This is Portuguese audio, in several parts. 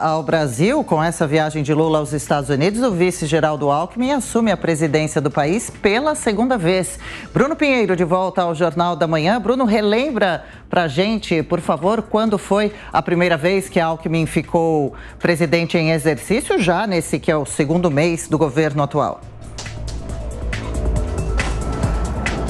Ao Brasil, com essa viagem de Lula aos Estados Unidos, o vice Geraldo Alckmin assume a presidência do país pela segunda vez. Bruno Pinheiro, de volta ao Jornal da Manhã. Bruno, relembra pra gente, por favor, quando foi a primeira vez que Alckmin ficou presidente em exercício, já nesse que é o segundo mês do governo atual?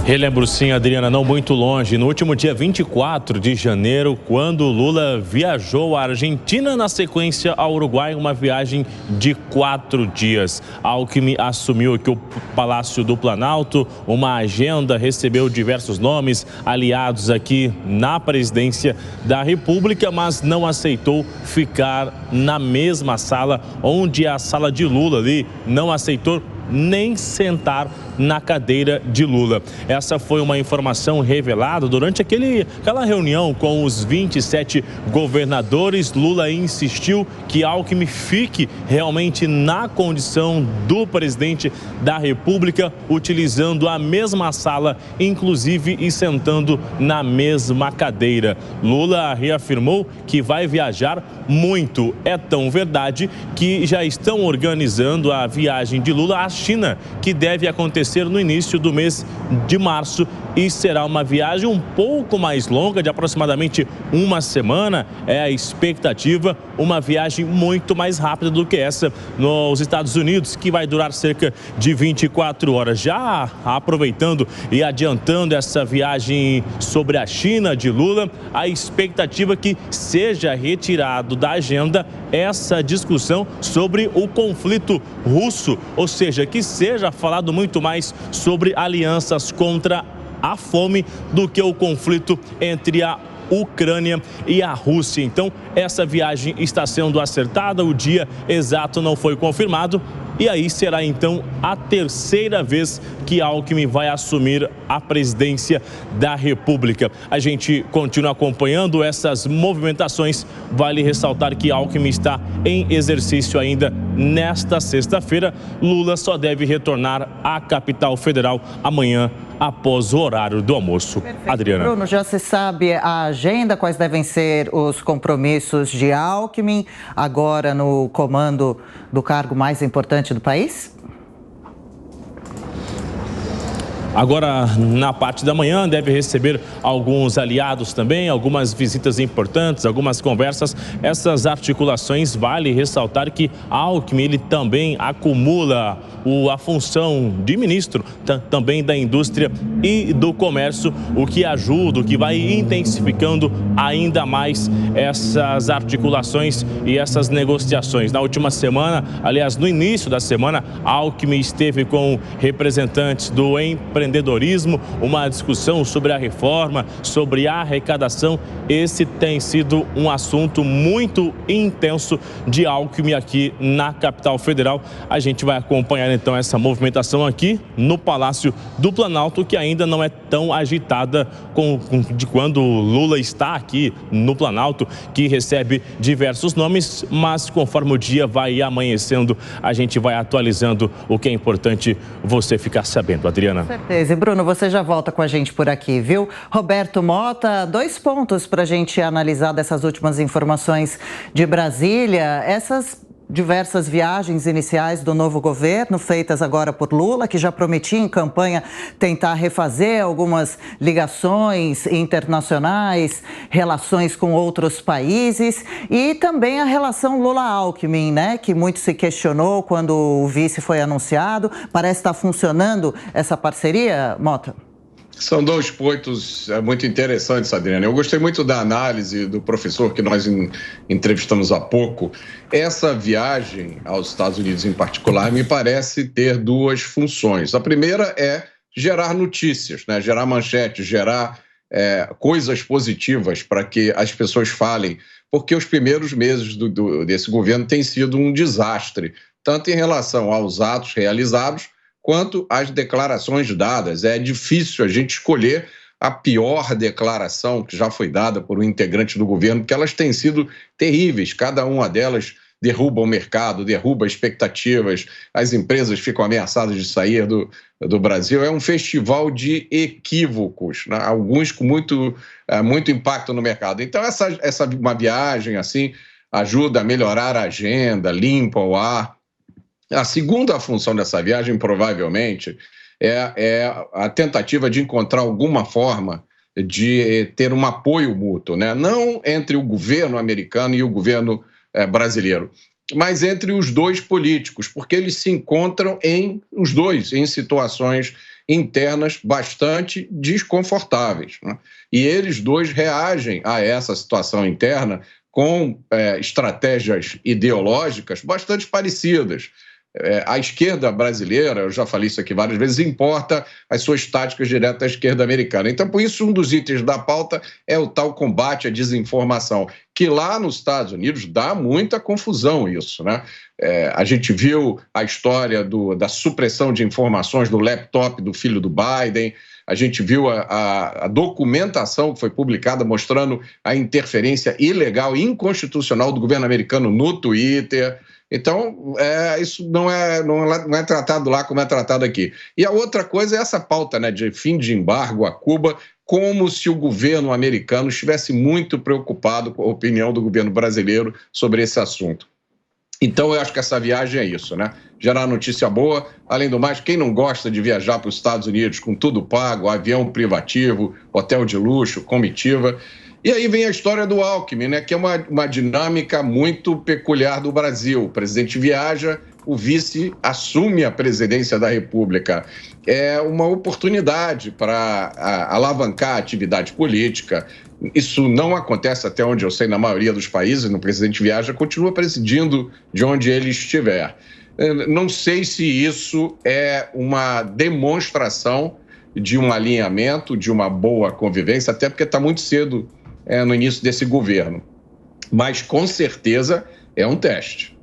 Relembro sim, Adriana, não muito longe. No último dia 24 de janeiro, quando Lula viajou à Argentina, na sequência ao Uruguai, uma viagem de 4 dias. Alckmin assumiu aqui o Palácio do Planalto, uma agenda, recebeu diversos nomes aliados aqui na presidência da República, mas não aceitou ficar na mesma sala onde é a sala de Lula ali, não aceitou nem sentar na cadeira de Lula. Essa foi uma informação revelada durante aquela reunião com os 27 governadores. Lula insistiu que Alckmin fique realmente na condição do presidente da República, utilizando a mesma sala, inclusive e sentando na mesma cadeira. Lula reafirmou que vai viajar muito. É tão verdade que já estão organizando a viagem de Lula à China, que deve acontecer no início do mês de março, e será uma viagem um pouco mais longa, de aproximadamente uma semana. É a expectativa, uma viagem muito mais rápida do que essa nos Estados Unidos, que vai durar cerca de 24 horas. Já aproveitando e adiantando essa viagem sobre a China de Lula, a expectativa é que seja retirado da agenda essa discussão sobre o conflito russo, ou seja, que seja falado muito mais sobre alianças contra a fome do que o conflito entre a Ucrânia e a Rússia. Então, essa viagem está sendo acertada, o dia exato não foi confirmado. E aí será então a terceira vez que Alckmin vai assumir a presidência da República. A gente continua acompanhando essas movimentações. Vale ressaltar que Alckmin está em exercício ainda nesta sexta-feira. Lula só deve retornar à capital federal amanhã, após o horário do almoço. Perfeito. Adriana. Bruno, já se sabe a agenda, quais devem ser os compromissos de Alckmin agora no comando do cargo mais importante do país? Agora, na parte da manhã, deve receber alguns aliados também, algumas visitas importantes, algumas conversas. Essas articulações, vale ressaltar que Alckmin, ele também acumula a função de ministro também da Indústria e do Comércio, o que ajuda, o que vai intensificando ainda mais essas articulações e essas negociações. Na última semana, aliás, no início da semana, Alckmin esteve com representantes do empreendedorismo, uma discussão sobre a reforma, sobre a arrecadação. Esse tem sido um assunto muito intenso de Alckmin aqui na capital federal. A gente vai acompanhar então essa movimentação aqui no Palácio do Planalto, que ainda não é tão agitada de quando Lula está aqui no Planalto, que recebe diversos nomes, mas conforme o dia vai amanhecendo, a gente vai atualizando o que é importante você ficar sabendo, Adriana. Com certeza. E Bruno, você já volta com a gente por aqui, viu? Roberto Mota, 2 pontos para a gente analisar dessas últimas informações de Brasília. Essas diversas viagens iniciais do novo governo, feitas agora por Lula, que já prometia em campanha tentar refazer algumas ligações internacionais, relações com outros países, e também a relação Lula-Alckmin, né, que muito se questionou quando o vice foi anunciado. Parece estar funcionando essa parceria, Mota? São 2 pontos muito interessantes, Adriana. Eu gostei muito da análise do professor que nós entrevistamos há pouco. Essa viagem aos Estados Unidos, em particular, me parece ter 2 funções. A primeira é gerar notícias, né? Gerar manchetes, gerar coisas positivas para que as pessoas falem, porque os primeiros meses desse governo têm sido um desastre, tanto em relação aos atos realizados, quanto às declarações dadas. É difícil a gente escolher a pior declaração que já foi dada por um integrante do governo, porque elas têm sido terríveis. Cada uma delas derruba o mercado, derruba expectativas, as empresas ficam ameaçadas de sair do Brasil. É um festival de equívocos, né? Alguns com muito impacto no mercado. Então, uma viagem assim, ajuda a melhorar a agenda, limpa o ar. A segunda função dessa viagem, provavelmente, é a tentativa de encontrar alguma forma de ter um apoio mútuo, né? Não entre o governo americano e o governo brasileiro, mas entre os dois políticos, porque eles se encontram os dois em situações internas bastante desconfortáveis, né? E eles dois reagem a essa situação interna com estratégias ideológicas bastante parecidas. A esquerda brasileira, eu já falei isso aqui várias vezes, importa as suas táticas diretas à esquerda americana. Então, por isso, um dos itens da pauta é o tal combate à desinformação, que lá nos Estados Unidos dá muita confusão isso, né? A gente viu a história da supressão de informações do laptop do filho do Biden, a gente viu a documentação que foi publicada mostrando a interferência ilegal e inconstitucional do governo americano no Twitter. Então, isso não é tratado lá como é tratado aqui. E a outra coisa é essa pauta, né, de fim de embargo a Cuba, como se o governo americano estivesse muito preocupado com a opinião do governo brasileiro sobre esse assunto. Então, eu acho que essa viagem é isso, né? Gerar notícia boa. Além do mais, quem não gosta de viajar para os Estados Unidos com tudo pago, avião privativo, hotel de luxo, comitiva. E aí vem a história do Alckmin, né, que é uma dinâmica muito peculiar do Brasil. O presidente viaja, o vice assume a presidência da República. É uma oportunidade para alavancar a atividade política. Isso não acontece, até onde eu sei, na maioria dos países. O presidente viaja, continua presidindo de onde ele estiver. Não sei se isso é uma demonstração de um alinhamento, de uma boa convivência, até porque está muito cedo no início desse governo. Mas, com certeza, é um teste.